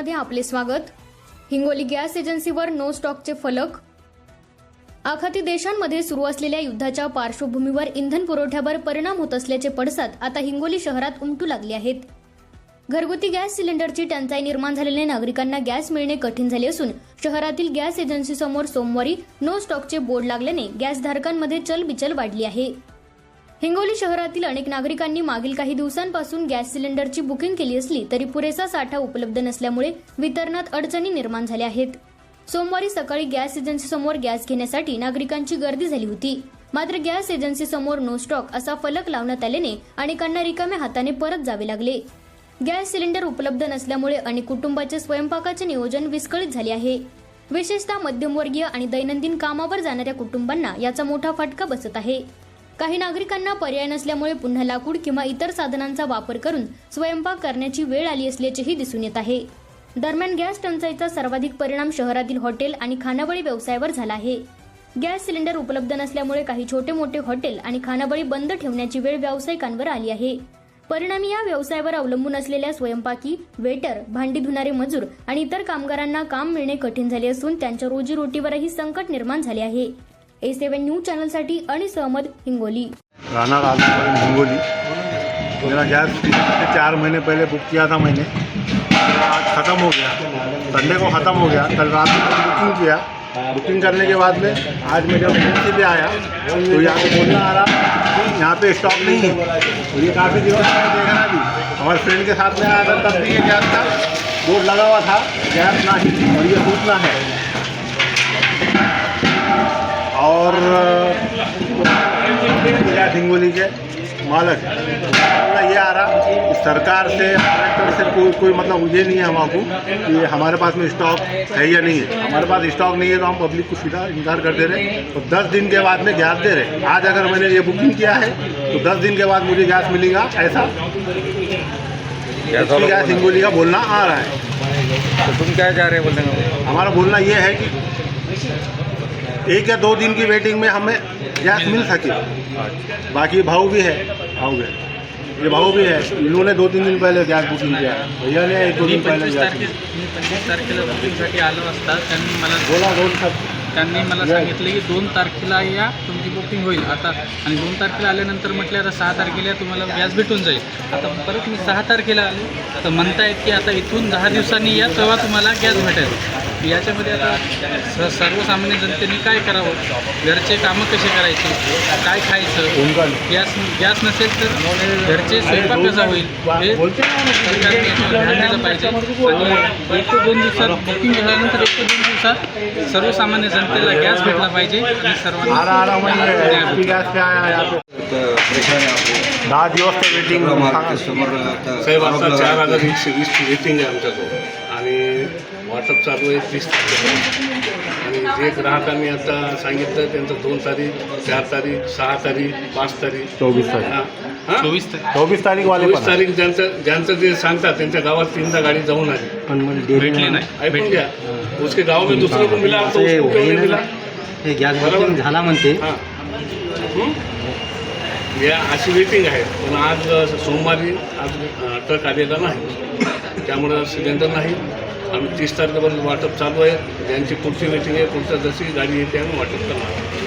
न्यूजमध्ये आपले स्वागत। हिंगोली गॅस एजन्सीवर नो स्टॉकचे फलक। आखाती देशांमध्ये सुरू असलेल्या युद्धाच्या पार्श्वभूमीवर इंधन पुरवठ्यावर परिणाम होत असल्याचे पडसाद आता हिंगोली शहरात उमटू लागले आहेत। घरगुती गॅस सिलेंडरची टंचाई निर्माण झालेल्या नागरिकांना गॅस मिळणे कठीण झाले असून शहरातील गॅस एजन्सीसमोर सोमवारी नो स्टॉकचे बोर्ड लागल्याने गॅसधारकांमध्ये चलबिचल वाढली आहे। हिंगोली शहरातील अनेक नागरिकांनी मागील काही दिवसांपासून गॅस सिलेंडरची बुकिंग केली असली तरी पुरेसा साठा उपलब्ध नसल्यामुळे वितरणात अडचणी निर्माण झाल्या आहेत। सोमवारी सकाळी गॅस एजन्सीसमोर गॅस घेण्यासाठी नागरिकांची गर्दी झाली होती, मात्र गॅस एजन्सीसमोर नो स्टॉक असा फलक लावण्यात आल्याने अनेकांना रिकाम्या हाताने परत जावे लागले। गॅस सिलेंडर उपलब्ध नसल्यामुळे अनेक कुटुंबाचे स्वयंपाकाचे नियोजन विस्कळीत झाले आहे। विशेषतः मध्यमवर्गीय आणि दैनंदिन कामावर जाणाऱ्या कुटुंबांना याचा मोठा फटका बसत आहे। काही नागरिकांना पर्याय नसल्यामुळे पुन्हा लाकूड किंवा इतर साधनांचा वापर करून स्वयंपाक करण्याची वेळ आली असल्याचेही दिसून येत आहे। दरम्यान गॅस टंचाईचा सर्वाधिक परिणाम शहरातील हॉटेल आणि खानावळी व्यवसायावर झाला आहे। गॅस सिलेंडर उपलब्ध नसल्यामुळे काही छोटे मोठे हॉटेल आणि खानावळी बंद ठेवण्याची वेळ व्यावसायिकांवर आली आहे। परिणामी या व्यवसायावर अवलंबून असलेल्या स्वयंपाकी, वेटर, भांडी धुणारे मजूर आणि इतर कामगारांना काम मिळणे कठीण झाले असून त्यांच्या रोजीरोटीवरही संकट निर्माण झाले आहे। A7 न्यूज चैनल साठी अनिस अहमद, हिंगोली। राना हिंगोली। मेरा गैस 4 महीने पहले बुक किया था मैंने, आज ख़त्म हो गया। संडे को ख़त्म हो गया। कल रात में बुकिंग किया। बुकिंग करने के बाद में आज मैं जब एजेंसी पे आया तो यहाँ पे बोलना आ रहा कि यहाँ पे स्टॉक नहीं है। तो ये काफ़ी दिनों से देखना भी हमारे फ्रेंड के साथ में आया था, तब भी ये गैस का बोर्ड लगा हुआ था, गैस नहीं, और ये सूचना है। और गैस हिंगोली के मालक ये आ रहा कि सरकार से, कलेक्टर से कोई मतलब ये नहीं है हमको कि हमारे पास में स्टॉक है या नहीं है। हमारे पास स्टॉक नहीं है तो हम पब्लिक को सीधा इनकार कर दे रहे। तो 10 दिन के बाद में गैस दे रहे। आज अगर मैंने ये बुकिंग किया है तो 10 दिन के बाद मुझे गैस मिलेगा, ऐसा गैस हिंगोली का बोलना आ रहा है। तो तुम क्या चाह रहे हैं बोलने? हमारा बोलना ये है कि 1 या 2 दिन की वेटिंग में हमें गैस मिल सके। बाकी भाव भी है, ये भाव भी है। इन्होंने 2-3 दिन पहले गॅस बुकिंग किया, भैया ने 1-2 दिन पहले गॅस 25 तारखेला बुकिंगसाठी आलो असता त्यांनी मला बोला सांगितलं की 2 तारखेला या तुमची बुकिंग होईल आता, आणि 2 तारखेला आल्यानंतर म्हटलं आता 6 तारखेला तुम्हाला गॅस भेटून जाईल। आता परत मी 6 तारखेला आलो तर म्हणतायत की आता इथून 10 दिवसांनी या तेव्हा तुम्हाला गॅस भेटेल। याच्यामध्ये आता सर्वसामान्य जनतेने काय करावं, घरचे कामं कसे करायचे, काय खायचं, गॅस नसेल तर घरचे स्वयंपाक कसा होईल हे सरकारने ध्यान दिलं पाहिजे। आणि 1 ते 2 दिवसात बुकिंग झाल्यानंतर 1 ते 2 दिवसात सर्वसामान्य जनतेला गॅस भेटला पाहिजे आणि सर्वांना 10 दिवस वेटिंग साहेब, आता 4120 ची वेटिंग आहे आमच्याजवळ आणि वाटप चालू आहे 30 तारखेला। आणि जे ग्राहकांनी आता सांगितलं त्यांचं 2 तारीख, 4 तारीख, 6 तारीख, 5 तारीख, 24 तारीख, 24 तारीख वाले 24 तारीख ज्यांचं जे सांगतात त्यांच्या गावात 3दा गाडी जाऊन आली, भेटले नाही। ऐकून घ्या, उसके गाव में दुसरे को मिला तो उसको क्यों नहीं मिला? गॅस झाला म्हणते। हां, या अशी वेटिंग आहे। पण आज सोमवारी आज ट्रक आलेला नाही, त्यामुळं सिलेंडर नाही। आम्ही 30 तारखेपर्यंत वाटप चालू आहे। ज्यांची पुढची वेटिंग आहे, पुढच्या जशी गाडी येते आम्ही वाटप करणार।